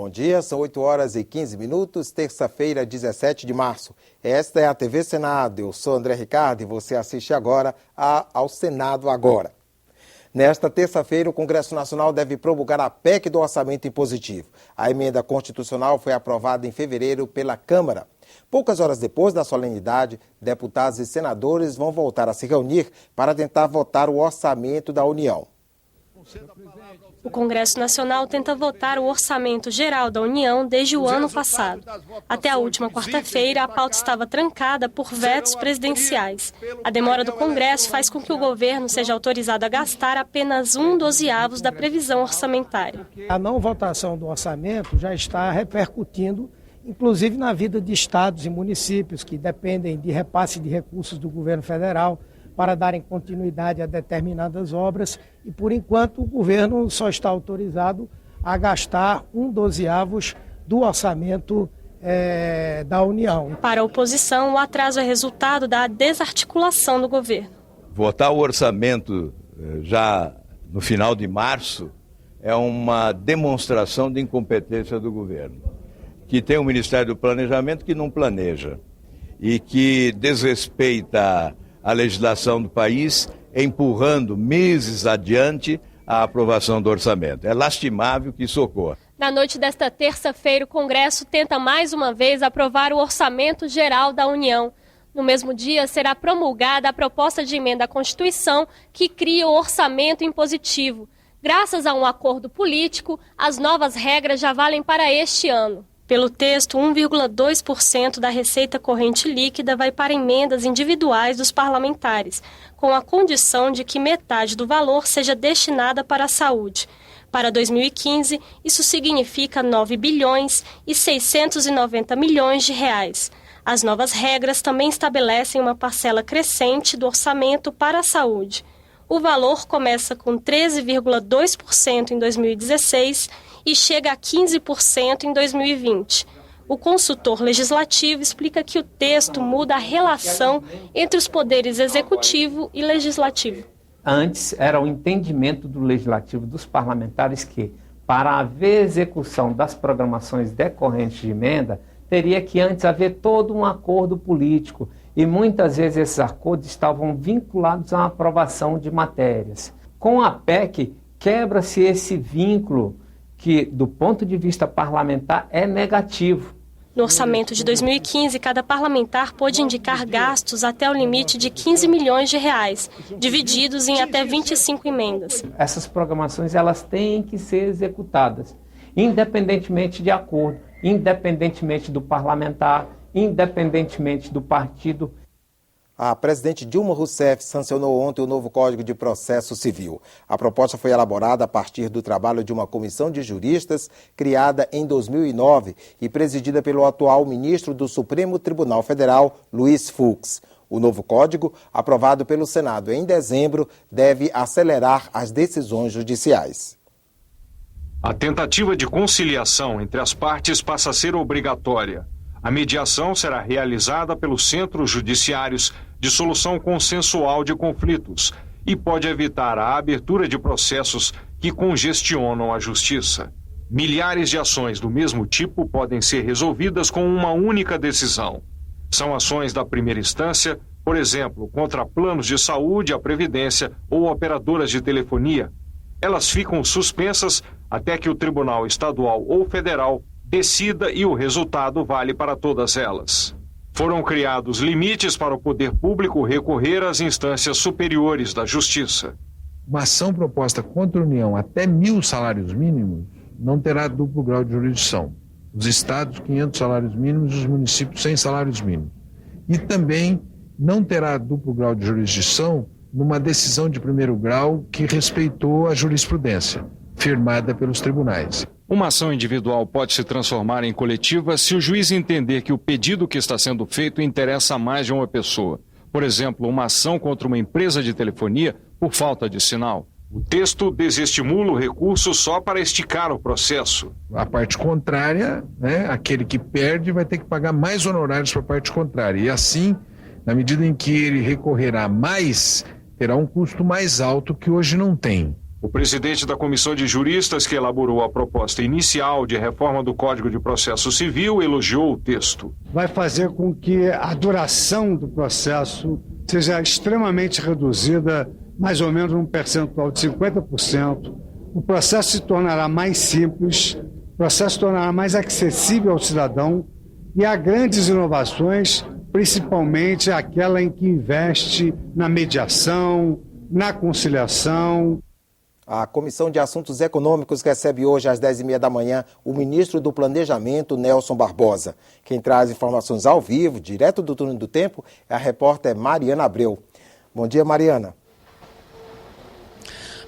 Bom dia, são 8 horas e 15 minutos, terça-feira, 17 de março. Esta é a TV Senado, eu sou André Ricardo e você assiste agora ao Senado Agora. Nesta terça-feira, o Congresso Nacional deve promulgar a PEC do orçamento impositivo. A emenda constitucional foi aprovada em fevereiro pela Câmara. Poucas horas depois da solenidade, deputados e senadores vão voltar a se reunir para tentar votar o orçamento da União. O Congresso Nacional tenta votar o Orçamento Geral da União desde o ano passado. Até a última quarta-feira, a pauta estava trancada por vetos presidenciais. A demora do Congresso faz com que o governo seja autorizado a gastar apenas 1/12 da previsão orçamentária. A não votação do orçamento já está repercutindo, inclusive na vida de estados e municípios que dependem de repasse de recursos do governo federal para darem continuidade a determinadas obras e, por enquanto, o governo só está autorizado a gastar 1/12 do orçamento da União. Para a oposição, o atraso é resultado da desarticulação do governo. Votar o orçamento já no final de março é uma demonstração de incompetência do governo, que tem o Ministério do Planejamento que não planeja e que desrespeita a legislação do país, empurrando meses adiante a aprovação do orçamento. É lastimável que isso ocorra. Na noite desta terça-feira, o Congresso tenta mais uma vez aprovar o Orçamento Geral da União. No mesmo dia, será promulgada a proposta de emenda à Constituição que cria o orçamento impositivo. Graças a um acordo político, as novas regras já valem para este ano. Pelo texto, 1,2% da receita corrente líquida vai para emendas individuais dos parlamentares, com a condição de que metade do valor seja destinada para a saúde. Para 2015, isso significa 9 bilhões e 690 milhões de reais. As novas regras também estabelecem uma parcela crescente do orçamento para a saúde. O valor começa com 13,2% em 2016 e chega a 15% em 2020. O consultor legislativo explica que o texto muda a relação entre os poderes executivo e legislativo. Antes era o entendimento do legislativo, dos parlamentares, que para haver execução das programações decorrentes de emenda, teria que antes haver todo um acordo político e muitas vezes esses acordos estavam vinculados à aprovação de matérias. Com a PEC, quebra-se esse vínculo que, do ponto de vista parlamentar, é negativo. No orçamento de 2015, cada parlamentar pôde indicar gastos até o limite de 15 milhões de reais, divididos em até 25 emendas. Essas programações elas têm que ser executadas, independentemente de acordo, independentemente do parlamentar, independentemente do partido. A presidente Dilma Rousseff sancionou ontem o novo Código de Processo Civil. A proposta foi elaborada a partir do trabalho de uma comissão de juristas criada em 2009 e presidida pelo atual ministro do Supremo Tribunal Federal, Luiz Fux. O novo código, aprovado pelo Senado em dezembro, deve acelerar as decisões judiciais. A tentativa de conciliação entre as partes passa a ser obrigatória. A mediação será realizada pelos centros judiciários de solução consensual de conflitos e pode evitar a abertura de processos que congestionam a justiça. Milhares de ações do mesmo tipo podem ser resolvidas com uma única decisão. São ações da primeira instância, por exemplo, contra planos de saúde, a Previdência ou operadoras de telefonia. Elas ficam suspensas até que o Tribunal Estadual ou Federal decida e o resultado vale para todas elas. Foram criados limites para o poder público recorrer às instâncias superiores da Justiça. Uma ação proposta contra a União até 1.000 salários mínimos não terá duplo grau de jurisdição. Os estados, 500 salários mínimos, os municípios, 100 salários mínimos. E também não terá duplo grau de jurisdição numa decisão de primeiro grau que respeitou a jurisprudência firmada pelos tribunais. Uma ação individual pode se transformar em coletiva se o juiz entender que o pedido que está sendo feito interessa a mais de uma pessoa. Por exemplo, uma ação contra uma empresa de telefonia por falta de sinal. O texto desestimula o recurso só para esticar o processo. A parte contrária, aquele que perde vai ter que pagar mais honorários para a parte contrária. E assim, na medida em que ele recorrerá mais, terá um custo mais alto que hoje não tem. O presidente da comissão de juristas que elaborou a proposta inicial de reforma do Código de Processo Civil elogiou o texto. Vai fazer com que a duração do processo seja extremamente reduzida, mais ou menos um percentual de 50%. O processo se tornará mais simples, o processo se tornará mais acessível ao cidadão e há grandes inovações, principalmente aquela em que investe na mediação, na conciliação. A Comissão de Assuntos Econômicos recebe hoje às 10h30 da manhã o ministro do Planejamento, Nelson Barbosa. Quem traz informações ao vivo, direto do Túnel do Tempo, é a repórter Mariana Abreu. Bom dia, Mariana.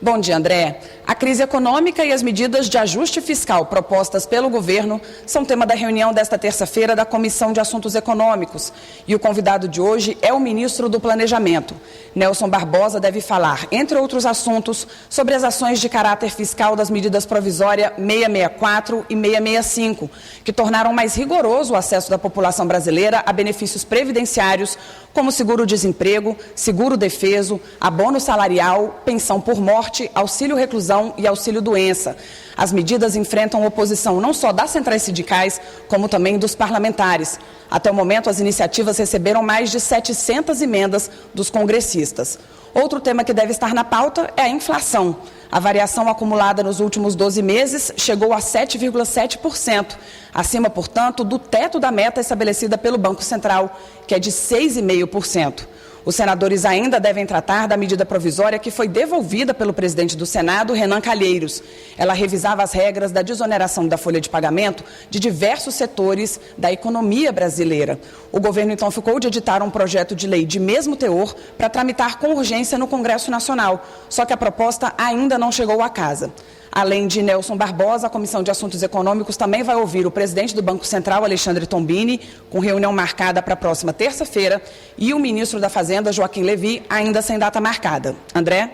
Bom dia, André. A crise econômica e as medidas de ajuste fiscal propostas pelo governo são tema da reunião desta terça-feira da Comissão de Assuntos Econômicos. E o convidado de hoje é o ministro do Planejamento. Nelson Barbosa deve falar, entre outros assuntos, sobre as ações de caráter fiscal das medidas provisórias 664 e 665, que tornaram mais rigoroso o acesso da população brasileira a benefícios previdenciários, como seguro-desemprego, seguro-defeso, abono salarial, pensão por morte, auxílio-reclusão e auxílio-doença. As medidas enfrentam oposição não só das centrais sindicais, como também dos parlamentares. Até o momento, as iniciativas receberam mais de 700 emendas dos congressistas. Outro tema que deve estar na pauta é a inflação. A variação acumulada nos últimos 12 meses chegou a 7,7%, acima, portanto, do teto da meta estabelecida pelo Banco Central, que é de 6,5%. Os senadores ainda devem tratar da medida provisória que foi devolvida pelo presidente do Senado, Renan Calheiros. Ela revisava as regras da desoneração da folha de pagamento de diversos setores da economia brasileira. O governo, então, ficou de editar um projeto de lei de mesmo teor para tramitar com urgência no Congresso Nacional. Só que a proposta ainda não chegou à casa. Além de Nelson Barbosa, a Comissão de Assuntos Econômicos também vai ouvir o presidente do Banco Central, Alexandre Tombini, com reunião marcada para a próxima terça-feira, e o ministro da Fazenda, Joaquim Levy, ainda sem data marcada. André?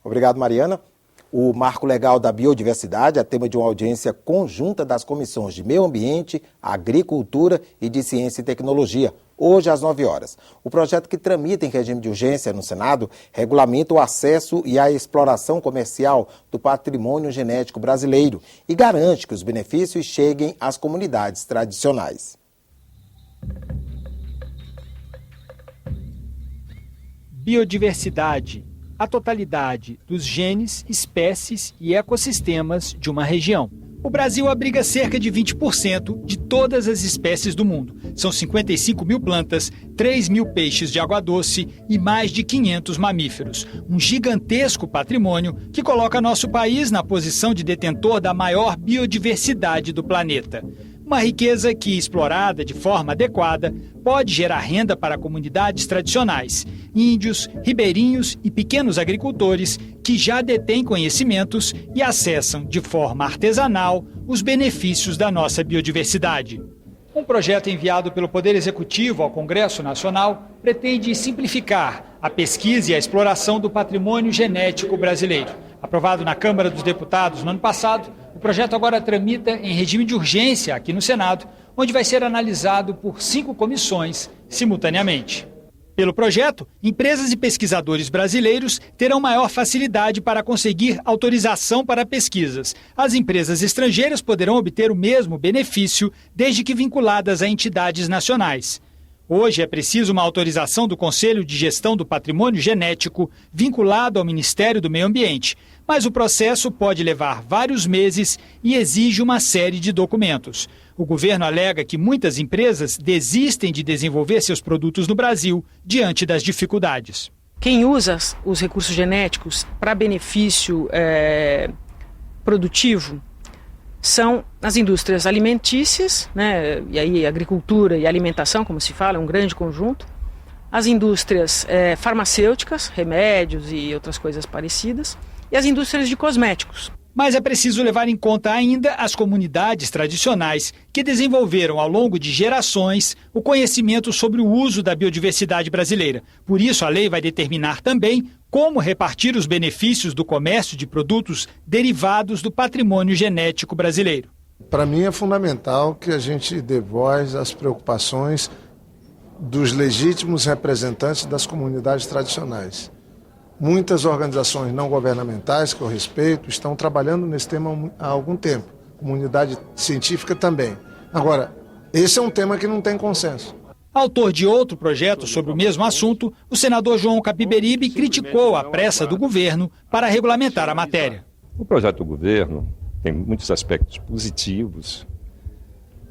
Obrigado, Mariana. O Marco Legal da Biodiversidade é tema de uma audiência conjunta das comissões de Meio Ambiente, Agricultura e de Ciência e Tecnologia, hoje às 9 horas. O projeto, que tramita em regime de urgência no Senado, regulamenta o acesso e a exploração comercial do patrimônio genético brasileiro e garante que os benefícios cheguem às comunidades tradicionais. Biodiversidade. A totalidade dos genes, espécies e ecossistemas de uma região. O Brasil abriga cerca de 20% de todas as espécies do mundo. São 55 mil plantas, 3 mil peixes de água doce e mais de 500 mamíferos. Um gigantesco patrimônio que coloca nosso país na posição de detentor da maior biodiversidade do planeta. Uma riqueza que, explorada de forma adequada, pode gerar renda para comunidades tradicionais, índios, ribeirinhos e pequenos agricultores que já detêm conhecimentos e acessam de forma artesanal os benefícios da nossa biodiversidade. Um projeto enviado pelo Poder Executivo ao Congresso Nacional pretende simplificar a pesquisa e a exploração do patrimônio genético brasileiro. Aprovado na Câmara dos Deputados no ano passado, o projeto agora tramita em regime de urgência aqui no Senado, onde vai ser analisado por 5 comissões simultaneamente. Pelo projeto, empresas e pesquisadores brasileiros terão maior facilidade para conseguir autorização para pesquisas. As empresas estrangeiras poderão obter o mesmo benefício, desde que vinculadas a entidades nacionais. Hoje é preciso uma autorização do Conselho de Gestão do Patrimônio Genético, vinculado ao Ministério do Meio Ambiente, mas o processo pode levar vários meses e exige uma série de documentos. O governo alega que muitas empresas desistem de desenvolver seus produtos no Brasil diante das dificuldades. Quem usa os recursos genéticos para benefício produtivo são as indústrias alimentícias, né, e aí agricultura e alimentação, como se fala, é um grande conjunto. As indústrias farmacêuticas, remédios e outras coisas parecidas. E as indústrias de cosméticos. Mas é preciso levar em conta ainda as comunidades tradicionais que desenvolveram ao longo de gerações o conhecimento sobre o uso da biodiversidade brasileira. Por isso, a lei vai determinar também como repartir os benefícios do comércio de produtos derivados do patrimônio genético brasileiro. Para mim é fundamental que a gente dê voz às preocupações dos legítimos representantes das comunidades tradicionais. Muitas organizações não governamentais que eu respeito estão trabalhando nesse tema há algum tempo. Comunidade científica também. Agora, esse é um tema que não tem consenso. Autor de outro projeto sobre o mesmo assunto, o senador João Capiberibe criticou a pressa do governo para regulamentar a matéria. O projeto do governo tem muitos aspectos positivos.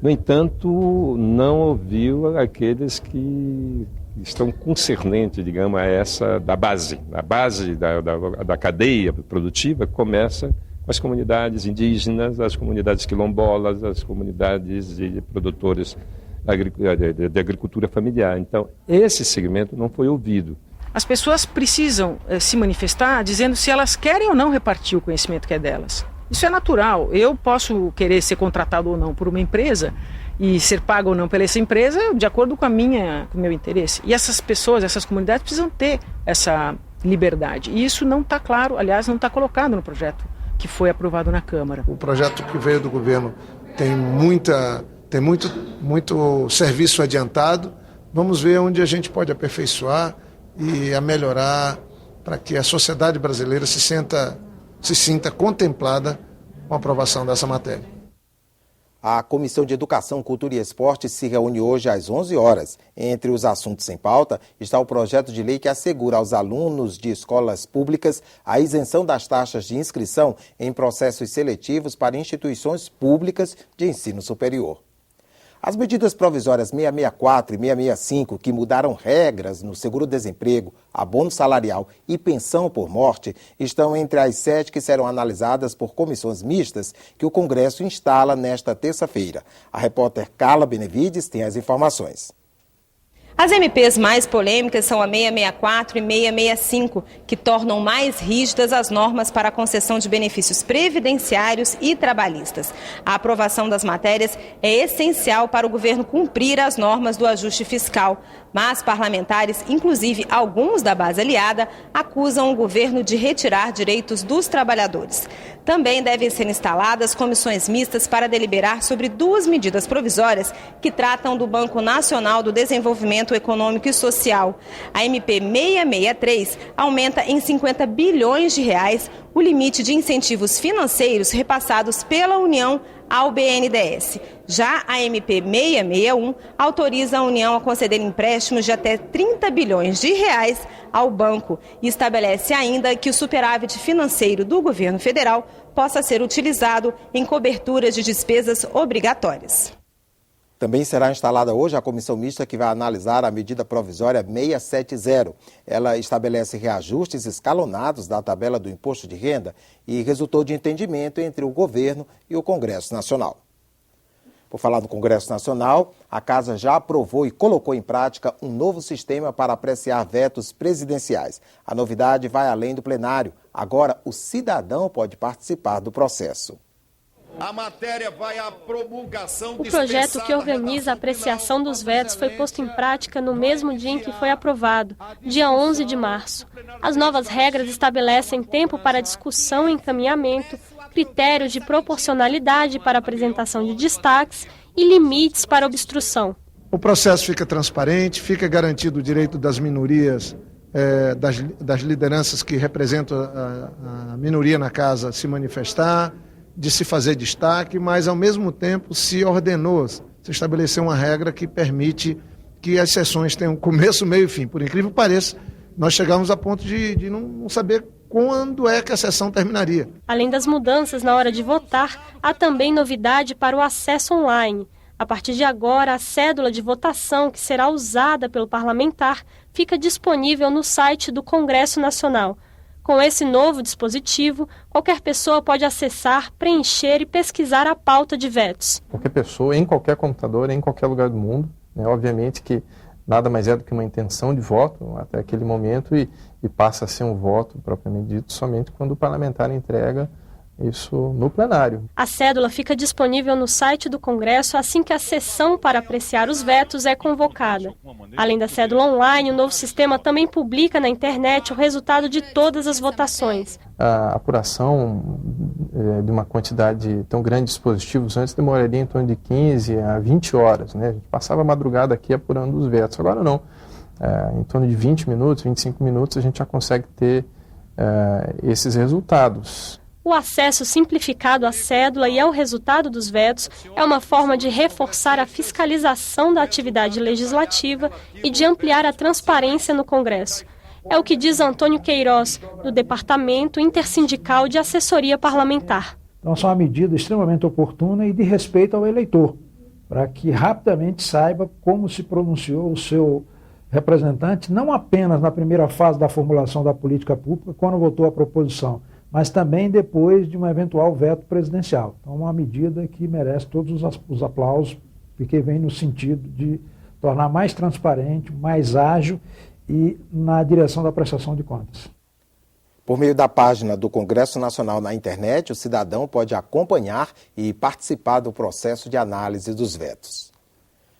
No entanto, não ouviu aqueles que estão concernentes, digamos, a essa da base. A base da cadeia produtiva começa com as comunidades indígenas, as comunidades quilombolas, as comunidades de produtores de agricultura familiar. Então, esse segmento não foi ouvido. As pessoas precisam se manifestar dizendo se elas querem ou não repartir o conhecimento que é delas. Isso é natural. Eu posso querer ser contratado ou não por uma empresa e ser pago ou não pela essa empresa de acordo com o meu interesse. E essas pessoas, essas comunidades precisam ter essa liberdade. E isso não está claro, aliás, não está colocado no projeto que foi aprovado na Câmara. O projeto que veio do governo tem muito serviço adiantado. Vamos ver onde a gente pode aperfeiçoar e a melhorar para que a sociedade brasileira se sinta contemplada com a aprovação dessa matéria. A Comissão de Educação, Cultura e Esporte se reúne hoje às 11 horas. Entre os assuntos em pauta está o projeto de lei que assegura aos alunos de escolas públicas a isenção das taxas de inscrição em processos seletivos para instituições públicas de ensino superior. As medidas provisórias 664 e 665, que mudaram regras no seguro-desemprego, abono salarial e pensão por morte, estão entre as 7 que serão analisadas por comissões mistas que o Congresso instala nesta terça-feira. A repórter Carla Benevides tem as informações. As MPs mais polêmicas são a 664 e 665, que tornam mais rígidas as normas para a concessão de benefícios previdenciários e trabalhistas. A aprovação das matérias é essencial para o governo cumprir as normas do ajuste fiscal. Mas parlamentares, inclusive alguns da base aliada, acusam o governo de retirar direitos dos trabalhadores. Também devem ser instaladas comissões mistas para deliberar sobre 2 medidas provisórias que tratam do Banco Nacional do Desenvolvimento Econômico e Social. A MP 663 aumenta em 50 bilhões de reais o limite de incentivos financeiros repassados pela União ao BNDES. Já a MP 661 autoriza a União a conceder empréstimos de até 30 bilhões de reais ao banco e estabelece ainda que o superávit financeiro do governo federal possa ser utilizado em cobertura de despesas obrigatórias. Também será instalada hoje a comissão mista que vai analisar a medida provisória 670. Ela estabelece reajustes escalonados da tabela do imposto de renda e resultou de entendimento entre o governo e o Congresso Nacional. Por falar no Congresso Nacional, a Casa já aprovou e colocou em prática um novo sistema para apreciar vetos presidenciais. A novidade vai além do plenário. Agora, o cidadão pode participar do processo. A matéria vai à promulgação. O projeto que organiza a apreciação dos vetos foi posto em prática no mesmo dia em que foi aprovado, dia 11 de março. As novas regras estabelecem tempo para discussão e encaminhamento, critérios de proporcionalidade para apresentação de destaques e limites para obstrução. O processo fica transparente, fica garantido o direito das minorias, das lideranças que representam a minoria na casa se manifestar, de se fazer destaque, mas ao mesmo tempo se ordenou, se estabeleceu uma regra que permite que as sessões tenham começo, meio e fim. Por incrível que pareça, nós chegamos a ponto de não saber quando é que a sessão terminaria. Além das mudanças na hora de votar, há também novidade para o acesso online. A partir de agora, a cédula de votação que será usada pelo parlamentar fica disponível no site do Congresso Nacional. Com esse novo dispositivo, qualquer pessoa pode acessar, preencher e pesquisar a pauta de vetos. Qualquer pessoa, em qualquer computador, em qualquer lugar do mundo, né? Obviamente que nada mais é do que uma intenção de voto até aquele momento e passa a ser um voto propriamente dito somente quando o parlamentar entrega isso no plenário. A cédula fica disponível no site do Congresso assim que a sessão para apreciar os vetos é convocada. Além da cédula online, o novo sistema também publica na internet o resultado de todas as votações. A apuração de uma quantidade tão grande de dispositivos antes demoraria em torno de 15 a 20 horas. Né? A gente passava a madrugada aqui apurando os vetos. Agora não. em torno de 20 minutos, 25 minutos, a gente já consegue ter esses resultados. O acesso simplificado à cédula e ao resultado dos vetos é uma forma de reforçar a fiscalização da atividade legislativa e de ampliar a transparência no Congresso. É o que diz Antônio Queiroz, do Departamento Intersindical de Assessoria Parlamentar. Então, essa é uma medida extremamente oportuna e de respeito ao eleitor, para que rapidamente saiba como se pronunciou o seu representante, não apenas na primeira fase da formulação da política pública, quando votou a proposição, mas também depois de um eventual veto presidencial. Então, uma medida que merece todos os aplausos, porque vem no sentido de tornar mais transparente, mais ágil e na direção da prestação de contas. Por meio da página do Congresso Nacional na internet, o cidadão pode acompanhar e participar do processo de análise dos vetos.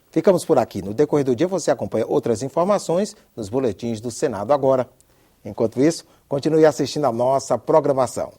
Ficamos por aqui. No decorrer do dia você acompanha outras informações nos boletins do Senado Agora. Enquanto isso, continue assistindo a nossa programação.